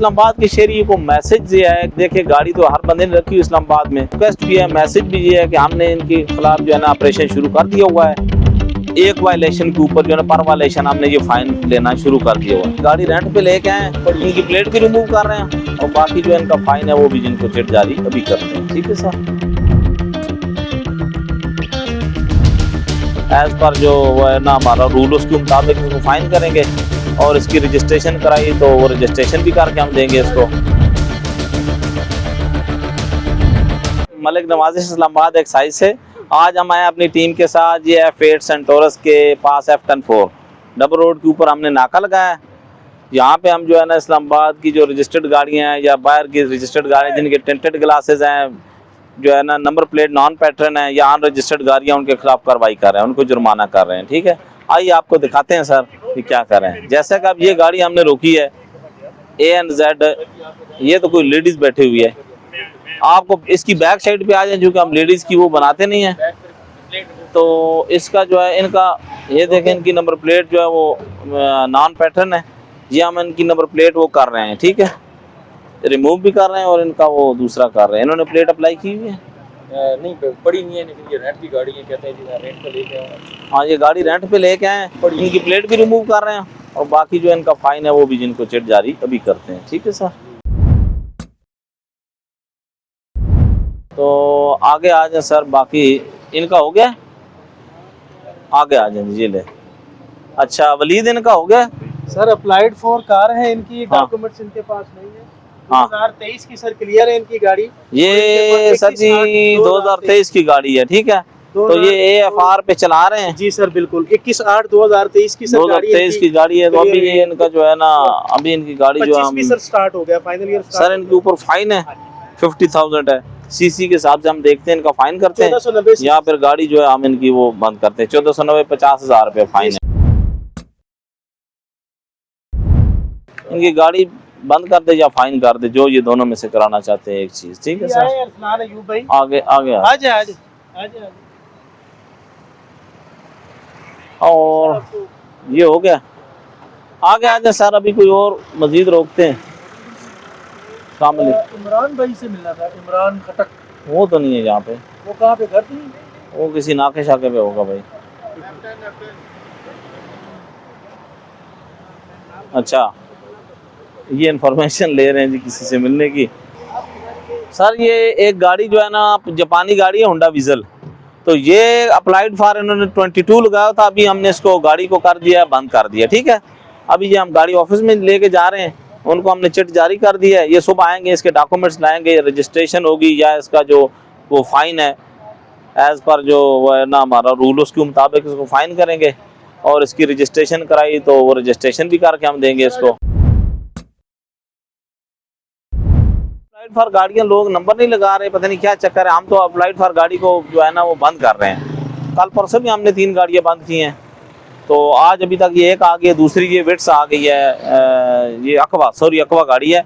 इस्लामाबाद के शहरी को मैसेज दिया है, देखिए गाड़ी तो हर बंदे ने रखी हुई इस्लामाबाद में, रिक्वेस्ट भी है, मैसेज भी ये है कि हमने इनके खिलाफ जो है ना ऑपरेशन शुरू कर दिया हुआ है। एक वायलेशन के ऊपर जो है ना पर वायलेशन हमने ये फाइन लेना शुरू कर दिया हुआ है। गाड़ी रेंट पे लेके आए और इनकी प्लेट भी रिमूव कर रहे हैं और बाकी जो इनका फाइन है वो भी जिनको चिट जारी अभी करते हैं। ठीक है सर, एज पर जो वो है ना हमारा रूल उसके मुताबिक इसको फाइन करेंगे और इसकी रजिस्ट्रेशन कराई तो वो रजिस्ट्रेशन भी करके हम देंगे इसको। मलिक नवाज़ इस्लामाबाद एक्साइज से आज हम आए अपनी टीम के साथ। ये F8 सेंटोरस के पास F104 डबल रोड के ऊपर हमने नाका लगाया। यहाँ पे हम जो है ना इस्लामाबाद की जो रजिस्टर्ड गाड़ियाँ हैं या बाहर की रजिस्टर्ड गाड़ियाँ जिनके टेंटेड ग्लासेस हैं, जो है ना नंबर प्लेट नॉन पैटर्न है या अनरजिस्टर्ड गाड़ियाँ, उनके खिलाफ कार्रवाई कर रहे हैं, उनको जुर्माना कर रहे हैं। ठीक है, आइए आपको दिखाते हैं सर कि क्या कर रहे हैं। जैसे कि अब ये गाड़ी हमने रोकी है ANZ, ये तो कोई लेडीज़ बैठी हुई है। आपको इसकी बैक साइड पे आ जाए, जो कि हम लेडीज़ की वो बनाते नहीं हैं, तो इसका जो है इनका ये देखें, इनकी नंबर प्लेट जो है वो नॉन पैटर्न है। ये हम इनकी नंबर प्लेट वो कर रहे हैं, ठीक है, रिमूव भी कर रहे हैं और इनका वो दूसरा कर रहे हैं। इन्होंने प्लेट अप्लाई की हुई है नहीं पड़ी नहीं है, लेकिन ये रेंट की गाड़ी है, कहते हैं जी रेंट पे लेके आए। हाँ, ये गाड़ी रेंट पे लेके आए, इनकी प्लेट भी रिमूव कर रहे हैं और बाकी जो इनका फाइन है वो भी जिनको चिट जारी अभी करते हैं। ठीक है सर, तो आगे आ जाए सर, बाकी इनका हो गया, आगे आ जाए जी ले। अच्छा वलीद, इनका हो गया सर, अप्लाइड फॉर कार है इनकी, डॉक्यूमेंट्स इनके पास नहीं है। 2023 की सर क्लियर है इनकी गाड़ी। ये सर जी 2023 की गाड़ी है। ठीक है, तो ये AFR पे चला रहे हैं जी सर, बिल्कुल 21/8/2023 की सर 2023 की गाड़ी है। तो अभी ये इनका जो है ना, अभी इनकी गाड़ी जो है सर स्टार्ट हो गया, फाइनल ईयर सर, इनके ऊपर फाइन है 50,000 है। CC के हिसाब से हम देखते हैं, इनका फाइन करते हैं या फिर गाड़ी जो है हम इनकी वो बंद करते हैं। 1490 50,000 रुपये फाइन है। इनकी गाड़ी बंद कर दे या फाइन कर दे, जो ये दोनों में से कराना चाहते हैं एक चीज। ठीक है सर, आगे आगे आगे और ये हो गया, आगे आ जाए सर, अभी कोई और मजीद रोकते हैं। इमरान भाई से मिलना था, इमरान खटक। वो तो नहीं है यहाँ पे, वो कहाँ पे, घर नहीं? वो किसी नाके शाके पे होगा भाई। अच्छा, ये इन्फॉर्मेशन ले रहे हैं जी किसी से मिलने की। सर ये एक गाड़ी जो है ना जापानी गाड़ी है, होंडा विजल, तो ये अप्लाइड फॉर इन्होंने 22 लगाया था। अभी हमने इसको गाड़ी को कर दिया, बंद कर दिया। ठीक है, अभी ये हम गाड़ी ऑफिस में लेके जा रहे हैं, उनको हमने चिट जारी कर दिया है। ये सुबह आएंगे, इसके डॉक्यूमेंट्स लाएंगे, रजिस्ट्रेशन होगी या इसका जो वो फाइन है एज पर जो वो है ना हमारा रूल, उसके मुताबिक इसको फाइन करेंगे और इसकी रजिस्ट्रेशन कराई तो वो रजिस्ट्रेशन भी करके हम देंगे इसको। अप्लाइड फॉर गाड़ियाँ लोग नंबर नहीं लगा रहे, पता नहीं क्या चक्कर है। हम तो अप्लाइड फॉर गाड़ी को जो है ना वो बंद कर रहे हैं। कल परसों भी हमने 3 गाड़ियाँ बंद की हैं, तो आज अभी तक ये एक आ गई है, दूसरी ये विट्स आ गई है, ये अकवा गाड़ी है।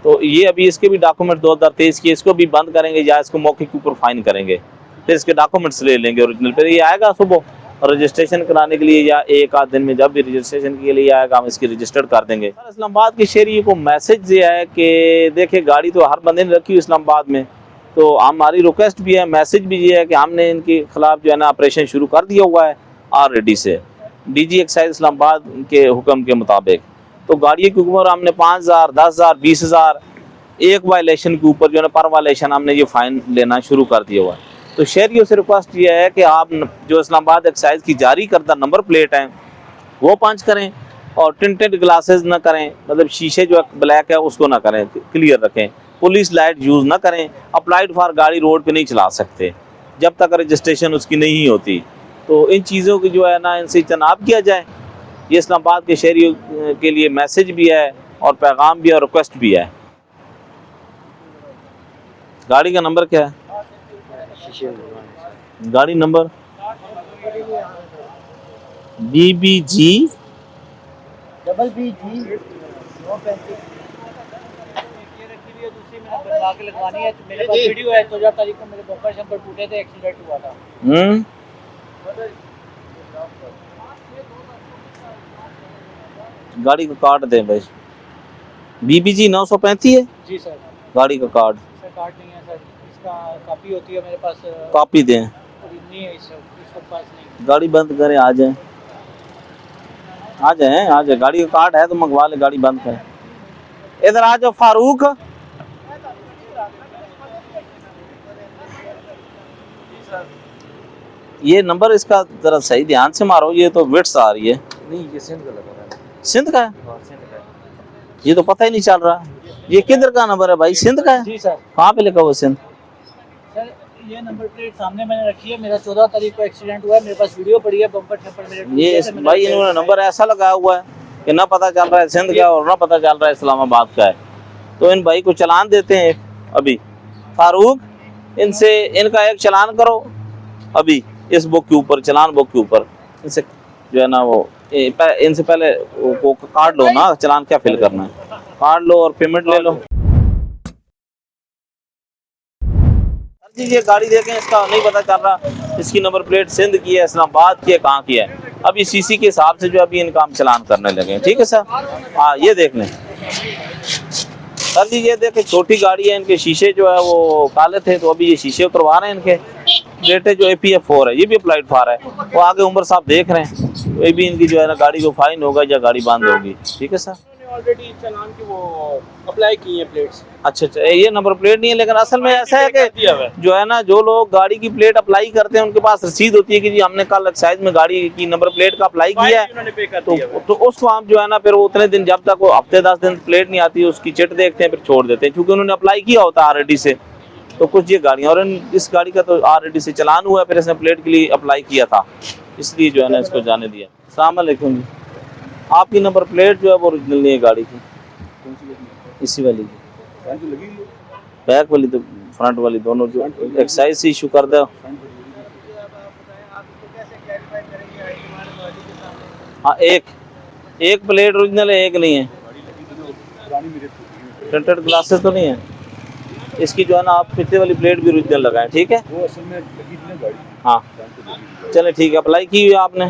तो ये अभी इसके भी डॉक्यूमेंट 2023 की, इसको भी बंद करेंगे या इसको मौके के ऊपर फाइन करेंगे, फिर इसके डॉक्यूमेंट्स ले लेंगे ओरिजिनल। फिर ये आएगा सुबह रजिस्ट्रेशन कराने के लिए या एक आध दिन में जब भी रजिस्ट्रेशन के लिए आएगा हम इसकी रजिस्टर्ड कर देंगे। इस्लामाबाद के शहरी को मैसेज दिया है कि देखिए गाड़ी तो हर बंदे ने रखी हुई इस्लामाबाद में, तो हमारी रिक्वेस्ट भी है, मैसेज भी ये है कि हमने इनके खिलाफ जो है ना ऑपरेशन शुरू कर दिया हुआ है ऑलरेडी से DG एक्साइज इस्लामाबाद के हुक्म के मुताबिक। तो गाड़ी की उम्र हमने 5,000, 10,000, 20,000, एक वायलेशन के ऊपर जो है ना पर वायलेशन हमने ये फाइन लेना शुरू कर दिया हुआ है। तो शहरियों से रिक्वेस्ट ये है कि आप जो इस्लामाबाद एक्साइज की जारी करदा नंबर प्लेट हैं वो पंच करें और टिंटेड ग्लासेस ना करें, मतलब शीशे जो ब्लैक है उसको ना करें, क्लियर रखें। पुलिस लाइट यूज़ ना करें। अप्लाइड फॉर गाड़ी रोड पे नहीं चला सकते जब तक रजिस्ट्रेशन उसकी नहीं होती। तो इन चीज़ों की जो है ना इनसे इज्तनाब किया जाए। ये इस्लामाबाद के शहरियों के लिए मैसेज भी है और पैगाम भी है और रिक्वेस्ट भी है। गाड़ी का नंबर क्या है? गाड़ी नंबर BBG लगवानी है। मेरे पास वीडियो है, 2000 तारीख को मेरे बम्पर शम्पर टूटे थे, एक्सीडेंट हुआ था। गाड़ी को काट दें भाई। BBG 935 है जी सर। गाड़ी का कार्ड। सर कार्ड नहीं है सर, इसका कॉपी होती है मेरे पास। कॉपी दें, नहीं है इसके पास नहीं। गाड़ी बंद करें, आ जाए आ जाए आ जाए। गाड़ी का कार्ड है तो मंगवा ले, गाड़ी बंद करें। इधर आ जाओ फारूक। ये नंबर इसका जरा सही ध्यान से मारो, ये तो विट्स आ रही है। नहीं ये सिंध का लगा रहा है। सिंध का है? हाँ सिंध का है। ये तो पता ही नहीं चल रहा। ये किधर का नंबर है भाई? सिंध का है? जी सर। कहाँ पे लिखा हुआ सिंध? सर ये नंबर प्लेट सामने मैंने रखी है, मेरा 14 तारीख को एक्सीडेंट हुआ है, मेरे पास वीडियो पड़ी है, बम्पर ठप्पर मेरे। ये भाई इन्होंने नंबर ऐसा लगाया हुआ है कि ना पता चल रहा है सिंध का और ना पता चल रहा है इस्लामाबाद का है। तो इन भाई को चलान देते हैं अभी। फारूक, इनसे इनका एक चलान करो अभी, इस बुक के ऊपर, चलान बुक के ऊपर। इनसे जो है ना वो इनसे पहले वो कार्ड लो ना, चलान क्या फिल करना है, कार्ड लो और पेमेंट ले लो। जी ये गाड़ी देखें, इसका नहीं पता चल रहा इसकी नंबर प्लेट सिंध की है, इस्लामाबाद की है, कहाँ की है। अभी सीसी के हिसाब से जो अभी इनका हम चलान करने लगे हैं। ठीक है सर? हाँ ये देख लें सर जी, ये देखें छोटी गाड़ी है, इनके शीशे जो है वो काले थे, तो अभी ये शीशे उतरवा रहे हैं इनके। प्लेटें जो APF4 है, ये भी अप्लाइड फार है। वो आगे उमर साहब देख रहे हैं, तो ये भी इनकी जो है ना गाड़ी को फाइन होगा या गाड़ी बंद होगी। ठीक है सर? ऑलरेडी चालान की वो अप्लाई की है प्लेट्स। अच्छा, ये नंबर प्लेट नहीं है, लेकिन असल में ऐसा है कि जो है ना, जो लोग गाड़ी की प्लेट अप्लाई करते हैं उनके पास रसीद होती है कि जी हमने कल एक्साइज में गाड़ी की नंबर प्लेट का अप्लाई किया है, तो उसको हम जो है ना फिर वो उतने दिन, जब तक वो हफ्ते 10 दिन प्लेट नहीं आती उसकी चिट देखते हैं, फिर छोड़ देते हैं, क्योंकि उन्होंने अप्लाई किया होता है ऑलरेडी से। तो कुछ ये गाड़ियाँ, और इस गाड़ी का तो ऑलरेडी से चलान हुआ है, फिर इसने प्लेट के लिए अप्लाई किया था, इसलिए जो है ना इसको जाने दिया। अस्सलाम वालेकुम जी, आपकी नंबर प्लेट जो है वो ओरिजिनल नहीं है गाड़ी की। इसी वाली की, बैक वाली तो फ्रंट वाली, दोनों जो एक्साइज से इशू कर दो। हाँ एक प्लेट ओरिजिनल है, एक नहीं है। टिंटेड ग्लासेस तो नहीं है इसकी, जो है ना आप पिछले वाली प्लेट भी ओरिजिनल लगाएं। ठीक है? वो असल में लगी थी ना गाड़ी। हाँ चले ठीक है, अप्लाई की हुई है आपने?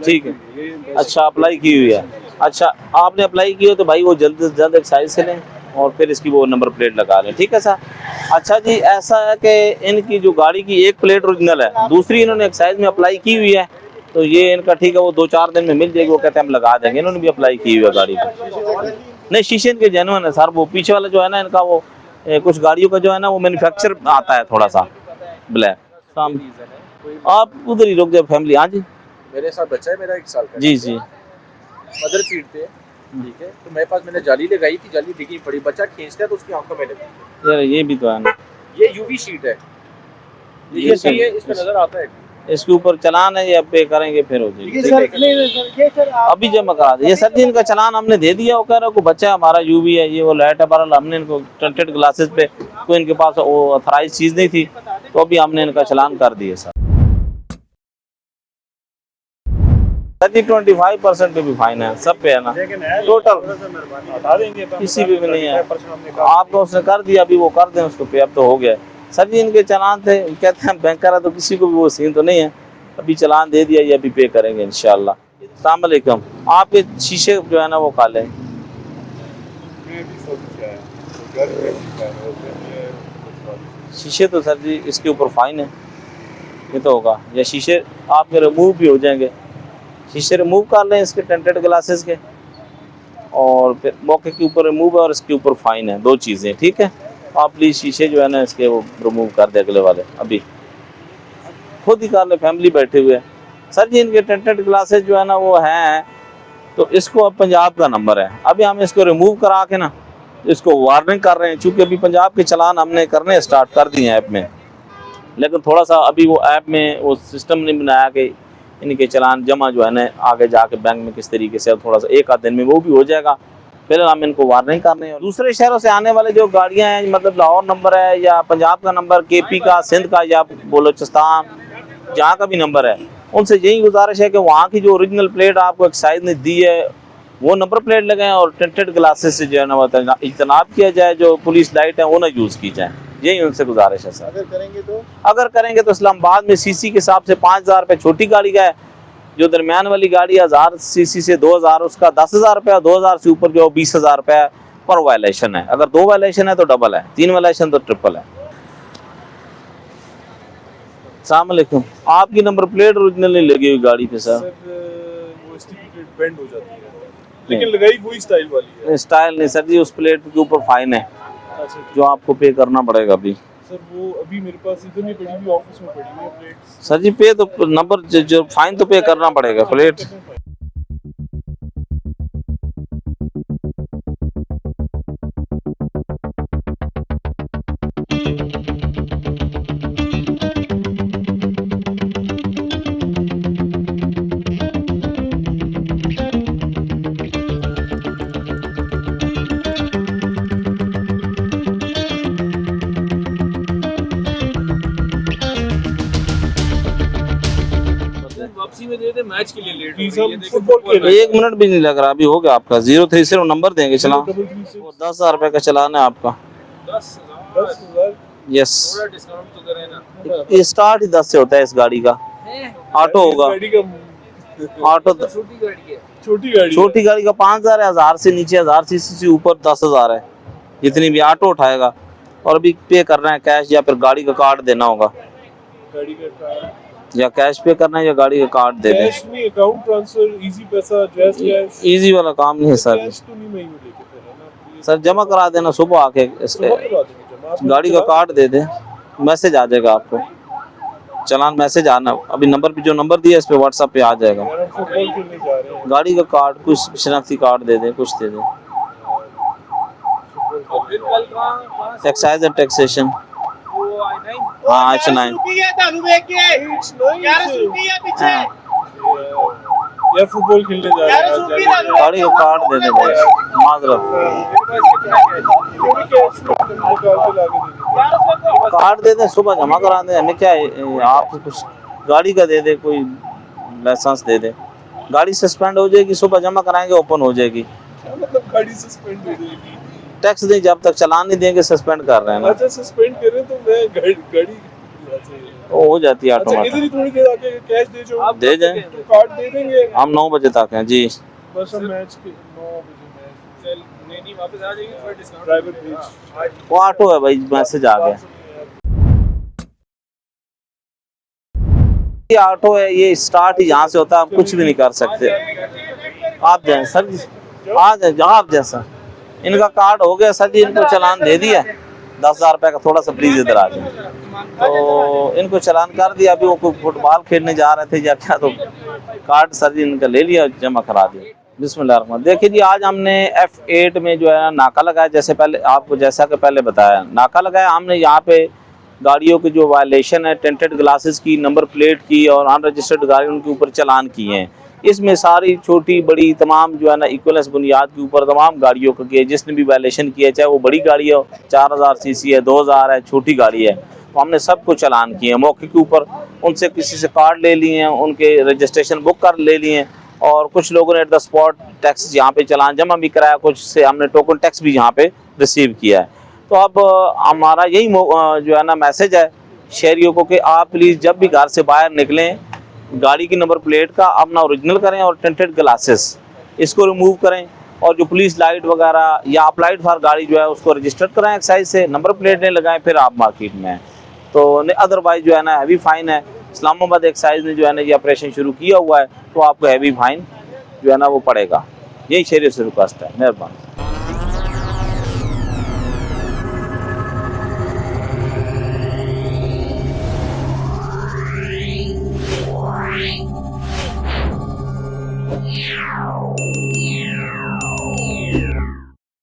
ठीक है, अच्छा अप्लाई की हुई है। अच्छा आपने अप्लाई की हो तो भाई वो जल्द से जल्द एक्साइज से लें और फिर इसकी वो नंबर प्लेट लगा लें। ठीक है सर? अच्छा जी, ऐसा है कि इनकी जो गाड़ी की एक प्लेट ओरिजिनल है, दूसरी इन्होंने एक्साइज में अप्लाई की हुई है, तो ये इनका ठीक है, वो 2-4 दिन में मिल जाएगी, वो कहते हैं हम लगा देंगे। इन्होंने भी अप्लाई की हुई है गाड़ी को। नहीं शीशे इनके जेन्युइन है सर, वो पीछे वाला जो है ना इनका, वो कुछ गाड़ियों का जो है ना वो मैन्युफैक्चर आता है थोड़ा सा ब्लैक। आप उधर ही रुक जाए फैमिली। हाँ जी, मेरे साथ बच्चा है मेरा 1 साल का। जी जी, मदर सीट पे है, ठीक है, तो मेरे पास मैंने जाली लगाई थी, जाली डिगी पड़ी, बच्चा खींचता है तो उसकी आंखों में लगती है। यार ये भी तो है ना, ये UV शीट है, ये सही है, इसमें नजर आता है। इसके ऊपर चलान है, या पे करेंगे फिर हो जाएगी। ये सर अभी जमा करा दे। ये सर जी इनका चलान हमने दे दिया, वो कह रहा है को बच्चा हमारा UV है, ये वो लाइट है, बहरहाल हमने इनको टिंटेड ग्लासेस पे कोई इनके पास वो ऑथराइज चीज़ नहीं थी, तो अभी हमने इनका चलान कर दिया सर। सर जी 25% पे भी फाइन है, सब पे है ना टोटल, किसी पे भी नहीं है। आपको उसने कर दिया, अभी वो कर दें उसको पे, अब तो हो गया। सर जी इनके चलान थे, कहते हैं बैंक करा, तो किसी को भी वो सीन तो नहीं है, अभी चलान दे दिया, ये अभी पे करेंगे इंशाल्लाह। अस्सलाम वालेकुम, आपके शीशे जो है ना वो काले, शीशे तो सर जी इसके ऊपर फाइन है, ये तो होगा, या शीशे आपके रिमूव भी हो जाएंगे, शीशे रिमूव कर लें इसके टिंटेड ग्लासेस के, और फिर मौके के ऊपर रिमूव है और इसके ऊपर फाइन है, 2 चीज़ें। ठीक है? आप प्लीज़ शीशे जो है ना इसके वो रिमूव कर दे अगले वाले, अभी खुद ही कर ले, फैमिली बैठे हुए हैं। सर जी इनके टिंटेड ग्लासेस जो है ना वो हैं, तो इसको अब पंजाब का नंबर है, अभी हम इसको रिमूव करा के ना इसको वार्निंग कर रहे हैं, चूँकि अभी पंजाब के चलान हमने करने स्टार्ट कर दिए हैं ऐप में, लेकिन थोड़ा सा अभी वो ऐप में वो सिस्टम नहीं बनाया कि इनके चलान जमा जो है ना आगे जाके बैंक में किस तरीके से, थोड़ा सा 1 आध दिन में वो भी हो जाएगा। फिलहाल हम इनको वार्निंग कर रहे हैं। दूसरे शहरों से आने वाले जो गाड़ियां हैं, मतलब लाहौर नंबर है या पंजाब का नंबर, KP का, सिंध का या बलोचिस्तान, जहाँ का भी नंबर है, उनसे यही गुजारिश है कि वहाँ की जो ओरिजिनल प्लेट आपको एक्साइज ने दी है वो नंबर प्लेट लगाएं, और टिंटेड ग्लासेस से जो है ना इज्तनाब किया जाए, जो पुलिस लाइट है वो ना यूज़ की जाए, यही उनसे गुजारिश है सर। अगर करेंगे तो इस्लामाबाद में CC के हिसाब से 5000 रुपये छोटी गाड़ी का है, जो दरमियान वाली गाड़ी है 1000 CC से 2000, उसका 10,000 रुपया, 2000 से ऊपर जो 20,000 रुपया है, पर वायलेशन है। अगर 2 वायलेशन है तो डबल है, 3 वायलेशन तो ट्रिपल है। अस्सलाम वालेकुम, आपकी नंबर प्लेट ओरिजिनल नहीं लगी हुई गाड़ी पे सर। वो इसकी प्लेट बेंड हो जाती है, लेकिन लगाई वही स्टाइल वाली है। स्टाइल नहीं सर जी, उस प्लेट के ऊपर फाइन है अच्छा ठीक। जो आपको पे करना पड़ेगा अभी। सर वो अभी मेरे पास इधर नहीं पड़ी हुई, ऑफिस में पड़ी हुई है प्लेट। सर जी पे तो नंबर जो फाइन तो पे करना पड़ेगा। प्लेट वापसी में दे दे, मैच के लिए लेट प्लीज हो गई हम है, फुटबॉल खेल रहे हैं। 1 मिनट भी नहीं लग रहा, अभी हो गया आपका। 030 नंबर देंगे चलान। 333 वो 10,000 रुपए का चलान है आपका। 10,000 10,000 यस, थोड़ा डिस्काउंट तो करें ना। ये स्टार्ट ही 10 से होता है इस गाड़ी का। ऑटो होगा, गाड़ी का ऑटो छोटी गाड़ी है। छोटी गाड़ी छोटी गाड़ी का 5,000 है, 1000 से नीचे 1000 सीसी से ऊपर 10,000 है, जितनी भी ऑटो उठाएगा। और अभी पे करना है कैश या फिर गाड़ी का कार्ड देना होगा, गाड़ी का कार्ड या कैश पे करना है या गाड़ी का कार्ड दे दें। कैश नहीं, अकाउंट ट्रांसफर, इजी पैसा, जैस कैश। इजी वाला काम नहीं है सर। कैश तो नहीं मैं लेके फिर है ना। सर जमा करा देना सुबह आके, सुबह करवा देंगे जमा। आप गाड़ी का कार्ड दे दें, मैसेज आ जाएगा आपको, चलान मैसेज आना। अभी नंबर पे जो नंबर दिया है इस पे व्हाट्सएप पे आ जाएगा। यार हम फुटबॉल खेलने जा रहे हैं। गाड़ी का कार्ड, कुछ शनाख्ती कार्ड दे दें, कुछ दे दें। और फिर कल कहाँ से एक्साइज एंड टैक्सेशन, वो I9 हाँ H9। हाँ, यार फुटबॉल खेलने जा रहे हैं। गाड़ी का कार्ड दे दें बस, माजरत। कार्ड दे दें, सुबह जमा करा दें, हमें क्या है, आप कुछ गाड़ी का दे दे, कोई लाइसेंस दे दे। गाड़ी सस्पेंड हो जाएगी, सुबह जमा कराएंगे ओपन हो जाएगी। मतलब गाड़ी सस्पेंड हो जाएगी। टैक्स नहीं, जब तक चलान नहीं देंगे सस्पेंड कर रहे हैं ना, अच्छा सस्पेंड करें तो मैं गाड़ी वो हो जाती है अच्छा इधर ऑटोमेटिक। ही थोड़ी देर आके कैश दे जो आप दे जाएं, तो कार्ड दे देंगे। हम 9 बजे तक हैं जी। बस हम मैच के 9 बजे मैच। चल नहीं वापस आ जाएगी, थोड़ा डिस्काउंट ड्राइवर भेज। वो ऑटो है भाई, मैसेज आ गया। ये ऑटो है, ये स्टार्ट ही यहाँ से होता है, आप कुछ भी नहीं कर सकते। आप जाएं सर जी, आ जाए जहाँ आप जैसा। इनका कार्ड हो गया सर जी, इनको चलान दे दिया 10,000 रुपए का। थोड़ा सा प्लीज इधर आ जाए। तो इनको चलान कर दिया। अभी वो कोई फुटबॉल खेलने जा रहे थे या क्या, तो कार्ड सर जी इनका ले लिया, जमा करा दिया। बिस्मिल्लाह। देखिए जी, आज हमने F8 में जो है ना नाका लगाया, जैसे पहले आपको जैसा कि पहले बताया, नाका लगाया हमने। यहाँ पे गाड़ियों की जो वायलेशन है, टेंटेड ग्लासेस की, नंबर प्लेट की और अनरजिस्टर्ड गाड़ी, उनके ऊपर चलान किए हैं। इसमें सारी छोटी बड़ी तमाम जो है ना इक्वलेंस बुनियाद के ऊपर तमाम गाड़ियों को किए, जिसने भी वायलेशन किया, चाहे वो बड़ी गाड़ी हो, 4000 सीसी है, 2000 है, छोटी गाड़ी है, तो हमने सबको चलान किए हैं मौके के ऊपर। उनसे किसी से कार्ड ले लिए हैं, उनके रजिस्ट्रेशन बुक कर ले लिए हैं, और कुछ लोगों ने एट द स्पॉट टैक्स यहाँ पे चलान जमा भी कराया, कुछ से हमने टोकन टैक्स भी यहाँ पे रिसीव किया है। तो अब हमारा यही जो है ना मैसेज है शहरियों को कि आप प्लीज़ जब भी घर से बाहर निकलें, गाड़ी की नंबर प्लेट का अपना ओरिजिनल करें और टेंटेड ग्लासेस इसको रिमूव करें, और जो पुलिस लाइट वगैरह या अप्लाइड फॉर गाड़ी जो है उसको रजिस्टर कराएं एक्साइज से, नंबर प्लेट नहीं लगाएं, फिर आप मार्केट में हैं तो अदरवाइज जो है ना हैवी फाइन है। इस्लामाबाद एक्साइज ने जो है ना ये ऑपरेशन शुरू किया हुआ है, तो आपको हैवी फाइन जो है ना वो पड़ेगा। यही शहरियों से रिक्वेस्ट है, मेहरबानी। Wow.